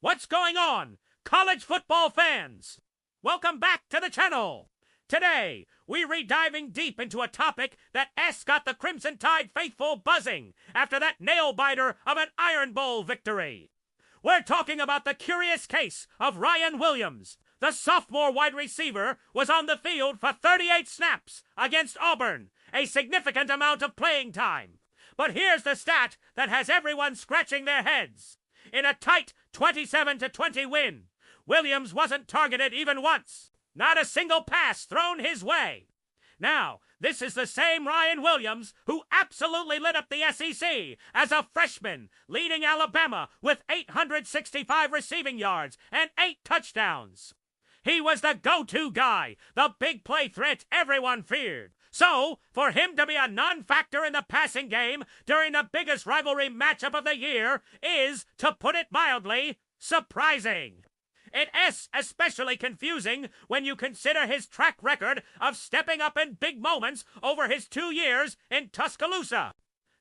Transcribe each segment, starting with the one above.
What's going on, college football fans? Welcome back to the channel. Today, we're diving deep into a topic that got the Crimson Tide faithful buzzing after that nail-biter of an Iron Bowl victory. We're talking about the curious case of Ryan Williams. The sophomore wide receiver was on the field for 38 snaps against Auburn, a significant amount of playing time. But here's the stat that has everyone scratching their heads. In a tight 27-20 win, Williams wasn't targeted even once. Not a single pass thrown his way. Now, this is the same Ryan Williams who absolutely lit up the SEC as a freshman, leading Alabama with 865 receiving yards and 8 touchdowns. He was the go-to guy, the big play threat everyone feared. So, for him to be a non-factor in the passing game during the biggest rivalry matchup of the year is, to put it mildly, surprising. It's especially confusing when you consider his track record of stepping up in big moments over his 2 years in Tuscaloosa.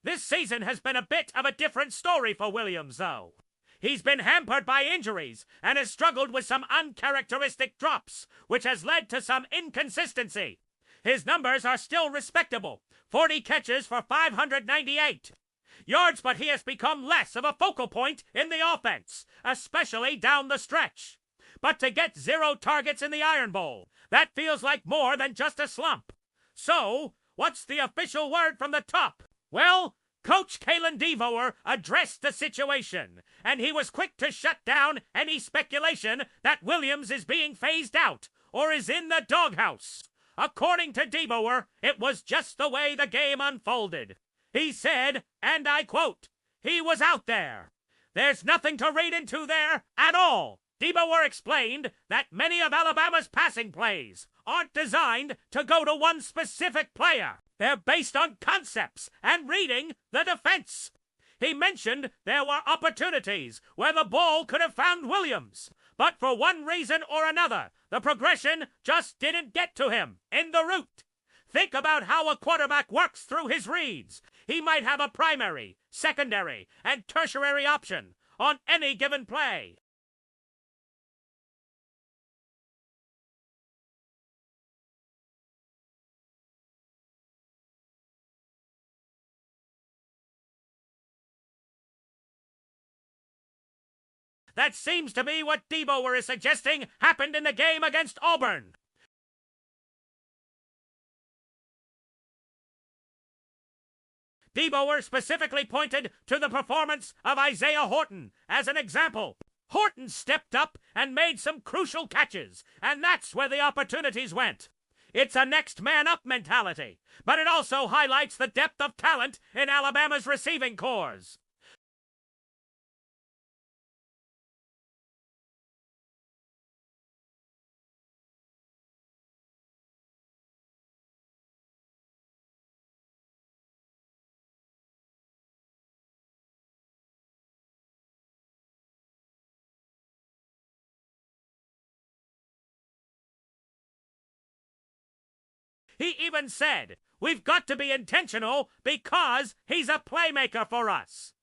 This season has been a bit of a different story for Williams, though. He's been hampered by injuries and has struggled with some uncharacteristic drops, which has led to some inconsistency. His numbers are still respectable, 40 catches for 598 yards, but he has become less of a focal point in the offense, especially down the stretch. But to get 0 targets in the Iron Bowl, that feels like more than just a slump. So, what's the official word from the top? Well, Coach DeBoer addressed the situation, and he was quick to shut down any speculation that Williams is being phased out or is in the doghouse. According to DeBoer, it was just the way the game unfolded. He said, and I quote, "He was out there. There's nothing to read into there at all." DeBoer explained that many of Alabama's passing plays aren't designed to go to one specific player. They're based on concepts and reading the defense. He mentioned there were opportunities where the ball could have found Williams, but for one reason or another, the progression just didn't get to him in the route. Think about how a quarterback works through his reads. He might have a primary, secondary, and tertiary option on any given play. That seems to be what DeBoer is suggesting happened in the game against Auburn. DeBoer specifically pointed to the performance of Isaiah Horton as an example. Horton stepped up and made some crucial catches, and that's where the opportunities went. It's a next man up mentality, but it also highlights the depth of talent in Alabama's receiving corps. He even said, "We've got to be intentional because he's a playmaker for us."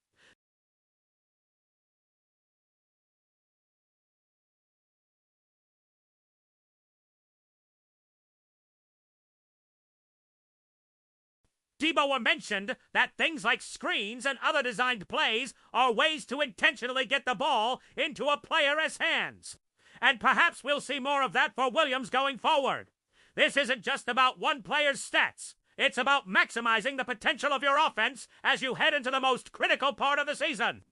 DeBoer mentioned that things like screens and other designed plays are ways to intentionally get the ball into a player's hands. And perhaps we'll see more of that for Williams going forward. This isn't just about one player's stats. It's about maximizing the potential of your offense as you head into the most critical part of the season.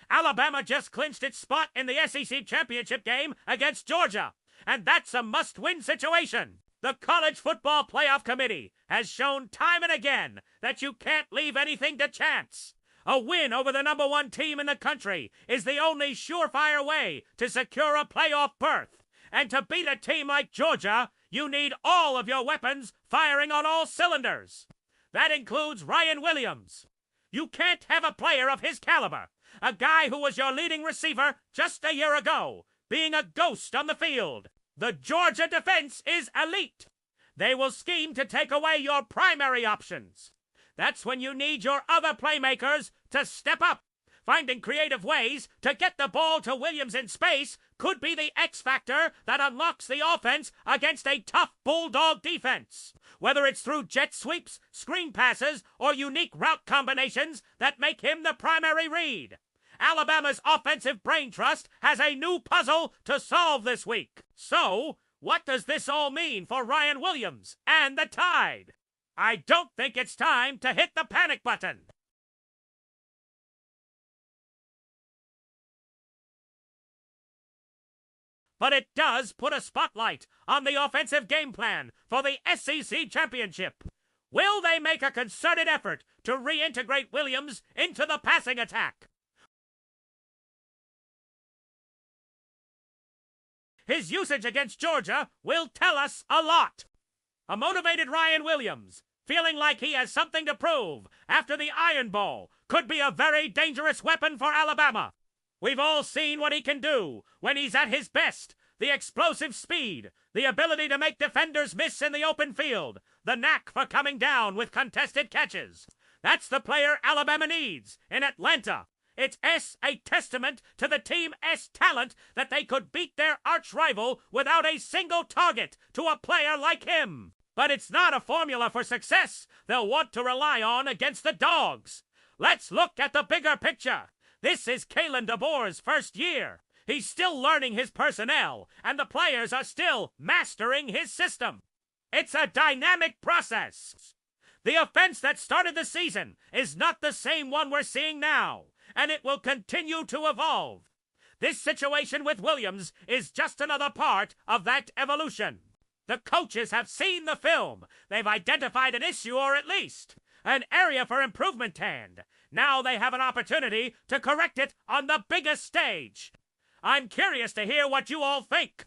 Alabama just clinched its spot in the SEC championship game against Georgia, and that's a must-win situation. The College Football Playoff Committee has shown time and again that you can't leave anything to chance. A win over the #1 team in the country is the only surefire way to secure a playoff berth. And to beat a team like Georgia, you need all of your weapons firing on all cylinders. That includes Ryan Williams. You can't have a player of his caliber, a guy who was your leading receiver just a year ago, being a ghost on the field. The Georgia defense is elite. They will scheme to take away your primary options. That's when you need your other playmakers to step up. Finding creative ways to get the ball to Williams in space could be the X factor that unlocks the offense against a tough Bulldog defense. Whether it's through jet sweeps, screen passes, or unique route combinations that make him the primary read. Alabama's offensive brain trust has a new puzzle to solve this week. So, what does this all mean for Ryan Williams and the Tide? I don't think it's time to hit the panic button. But it does put a spotlight on the offensive game plan for the SEC championship. Will they make a concerted effort to reintegrate Williams into the passing attack? His usage against Georgia will tell us a lot. A motivated Ryan Williams, feeling like he has something to prove after the Iron Bowl, could be a very dangerous weapon for Alabama. We've all seen what he can do when he's at his best. The explosive speed, the ability to make defenders miss in the open field, the knack for coming down with contested catches. That's the player Alabama needs in Atlanta. It's a testament to the Team S talent that they could beat their arch-rival without a single target to a player like him. But it's not a formula for success they'll want to rely on against the Dogs. Let's look at the bigger picture. This is Coach DeBoer's first year. He's still learning his personnel, and the players are still mastering his system. It's a dynamic process. The offense that started the season is not the same one we're seeing now, and it will continue to evolve. This situation with Williams is just another part of that evolution. The coaches have seen the film. They've identified an issue, or at least an area for improvement, and now they have an opportunity to correct it on the biggest stage. I'm curious to hear what you all think.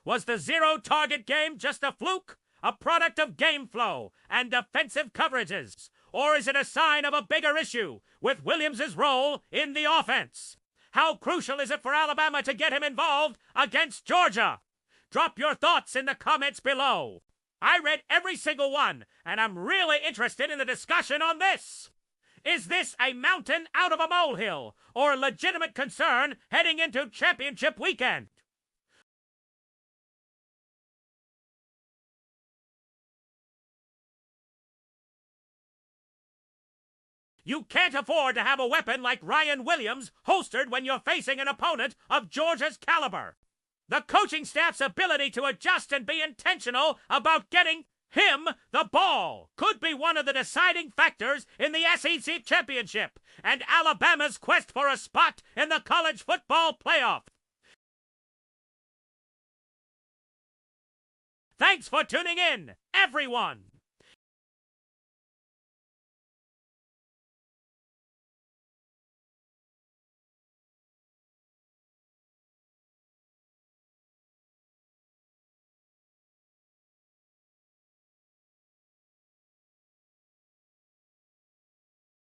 Was the zero-target game just a fluke, a product of game flow and defensive coverages? Or is it a sign of a bigger issue with Williams' role in the offense? How crucial is it for Alabama to get him involved against Georgia? Drop your thoughts in the comments below. I read every single one, and I'm really interested in the discussion on this. Is this a mountain out of a molehill, or a legitimate concern heading into championship weekend? You can't afford to have a weapon like Ryan Williams holstered when you're facing an opponent of Georgia's caliber. The coaching staff's ability to adjust and be intentional about getting him the ball could be one of the deciding factors in the SEC championship and Alabama's quest for a spot in the college football playoff. Thanks for tuning in, everyone.